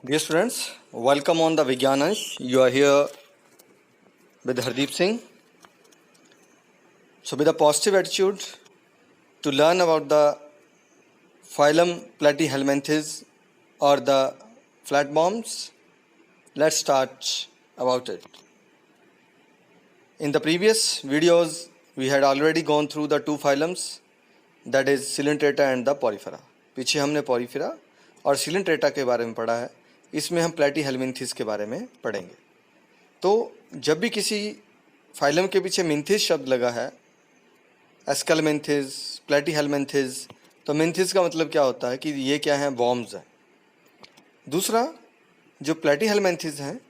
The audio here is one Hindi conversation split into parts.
Dear students, welcome on the Vigyanansh. You are here with Hardeep Singh. So with a positive attitude to learn about the phylum Platyhelminthes or the flatworms, let's start about it. In the previous videos, we had already gone through the two phylums, that is Coelenterata and the Porifera. पीछे हमने Porifera और Coelenterata के बारे में पढ़ा है. इसमें हम Platyhelminthes के बारे में पढ़ेंगे. तो जब भी किसी फाइलम के पीछे मिंथिस शब्द लगा है, एस्केलमेंथिस, प्लेटीहेलमेंथिस, तो मिंथिस का मतलब क्या होता है कि ये क्या है, वॉर्म्स हैं. दूसरा, जो प्लेटीहेलमेंथिस हैं,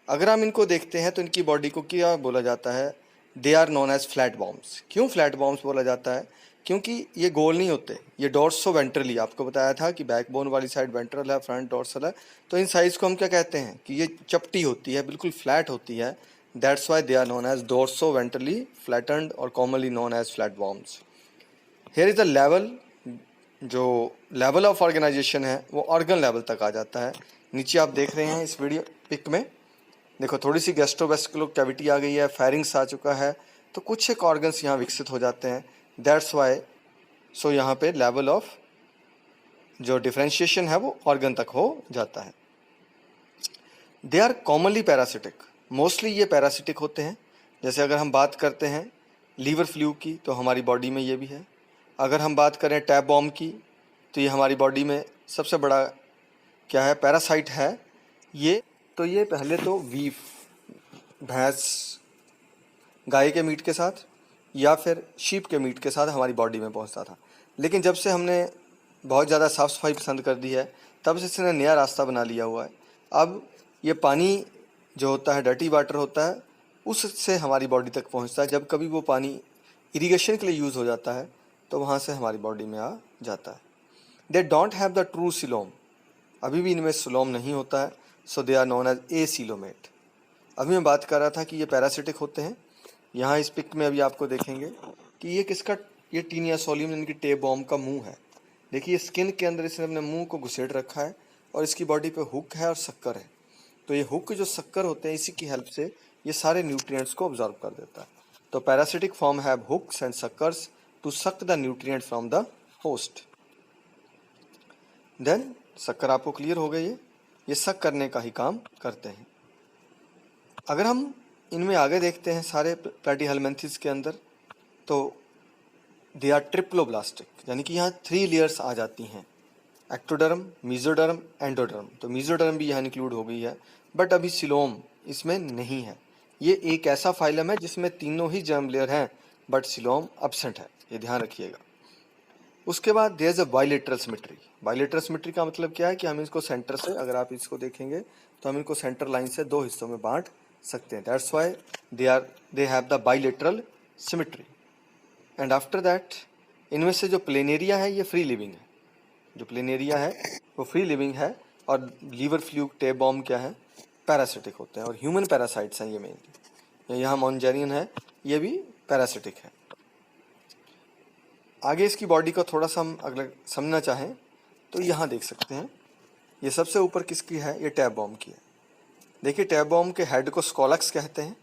अगर हम इनको देखते हैं तो इनकी बॉडी को क्या बोला जाता है, they are known as flat worms. क्यों फ्लैट वॉर्म्स बोला जाता है? क्योंकि ये गोल नहीं होते, ये डॉर्सो वेंट्रली, आपको बताया था कि बैकबोन वाली साइड वेंट्रल है, फ्रंट डॉर्सल है, तो इन साइज को हम क्या कहते हैं कि ये चपटी होती है, बिल्कुल फ्लैट होती है. That's why they are known as dorsoventrally flattened और commonly known as flat worms. Here is the level, जो लेवल ऑफ ऑर्गेनाइजेशन है वो ऑर्गन लेवल तक आ जाता है. नीचे आप देख रहे हैं इस वीडियो पिक में, देखो थोड़ी सी गैस्ट्रोवेस्कुलर कैविटी आ गई है, फेरिंग्स आ चुका है, तो कुछ एक ऑर्गन्स यहाँ विकसित हो जाते हैं. दैट्स वाई सो यहाँ पे लेवल ऑफ जो डिफ्रेंशिएशन है वो ऑर्गन तक हो जाता है. They are commonly parasitic, mostly ये पैरासिटिक होते हैं. जैसे अगर हम बात करते हैं लीवर फ्लू की, तो हमारी बॉडी में ये भी है. अगर हम बात करें टैप बॉम्ब की, तो ये हमारी बॉडी में सबसे बड़ा क्या है, पैरासाइट है ये. तो ये पहले तो बीफ, भैंस, गाय के मीट के साथ या फिर शीप के मीट के साथ हमारी बॉडी में पहुंचता था. लेकिन जब से हमने बहुत ज़्यादा साफ़ सफाई पसंद कर दी है, तब से इसने नया रास्ता बना लिया हुआ है. अब ये पानी जो होता है, डर्टी वाटर होता है, उससे हमारी बॉडी तक पहुंचता है. जब कभी वो पानी इरिगेशन के लिए यूज़ हो जाता है तो वहाँ से हमारी बॉडी में आ जाता है. They don't have the true coelom, अभी भी इनमें सिलोम नहीं होता है. So they are known as a coelomate. अभी मैं बात कर रहा था कि ये पैरासिटिक होते हैं. यहाँ इस पिक में अभी आपको देखेंगे कि ये किसका, ये टीनिया सोलियम यानी कि टेप बॉम्ब का मुंह है. देखिए स्किन के अंदर इसने अपने मुंह को घुसेड़ रखा है और इसकी बॉडी पे हुक है और शक्कर है. तो ये हुक जो शक्कर होते हैं, इसी की हेल्प से ये सारे न्यूट्रिएंट्स को ऑब्जॉर्व कर देता है. तो parasitic form have hooks and suckers to suck the nutrient from the host. Then sucker आपको क्लियर हो गई है, ये सक करने का ही काम करते हैं. अगर हम इनमें आगे देखते हैं सारे प्लैटीहेलमिन्थेस के अंदर, तो दे आर ट्रिप्लोब्लास्टिक, यानी कि यहाँ 3 लेयर्स आ जाती हैं, एक्टोडर्म, मेसोडर्म, एंडोडर्म. तो मेसोडर्म भी यहाँ इंक्लूड हो गई है, बट अभी सिलोम इसमें नहीं है. ये एक ऐसा फाइलम है जिसमें तीनों ही जर्म लेयर हैं, बट सिलोम एब्सेंट है, ये ध्यान रखिएगा. उसके बाद there is a bilateral symmetry. Bilateral symmetry का मतलब क्या है कि हम इसको सेंटर से, अगर आप इसको देखेंगे तो हम इनको सेंटर लाइन से 2 हिस्सों में बांट सकते हैं. That's why they have the bilateral symmetry. And after that इनमें से जो प्लेनेरिया है ये फ्री लिविंग है, जो प्लेनेरिया है वो फ्री लिविंग है. और लीवर फ्लूक, टेप बॉम्ब क्या है, पैरासिटिक होते हैं. और ह्यूमन पैरासाइट्स हैं ये मेनली. यहाँ मॉन्जेरियन है, ये भी पैरासिटिक है. आगे इसकी बॉडी को थोड़ा सा हम अगर समझना चाहें तो यहाँ देख सकते हैं, ये सबसे ऊपर किसकी है, ये टैप बॉम्ब की है. देखिए टैप बॉम्ब के हेड को स्कॉलक्स कहते हैं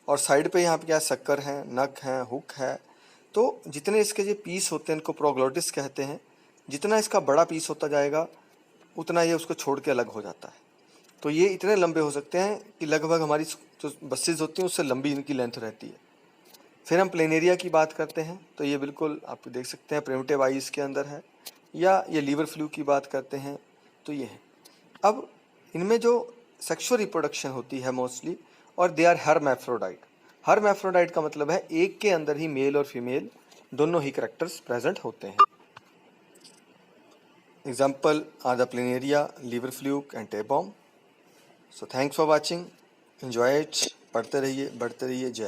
और साइड पे यहाँ पे क्या शक्कर है, नक है, हुक है. तो जितने इसके जो पीस होते हैं इनको प्रोग्लोटिस कहते हैं. जितना इसका बड़ा पीस होता जाएगा उतना ये उसको छोड़ के अलग हो जाता है. तो ये इतने लंबे हो सकते हैं कि लगभग हमारी जो बसेज होती हैं उससे लंबी इनकी लेंथ रहती है. फिर हम प्लेनेरिया की बात करते हैं, तो ये बिल्कुल आप देख सकते हैं प्रिमिटिव आइज के अंदर है. या ये लीवर फ्लू की बात करते हैं तो ये है. अब इनमें जो सेक्सुअल रिप्रोडक्शन होती है मोस्टली, और दे आर हर्मैफ्रोडाइट. हर्मैफ्रोडाइट का मतलब है एक के अंदर ही मेल और फीमेल दोनों ही कैरेक्टर्स प्रेजेंट होते हैं. Example are the planaria, liver fluke and tapeworm. So thanks for watching, enjoy it, पढ़ते रहिए, बढ़ते रहिए. जय हिंद.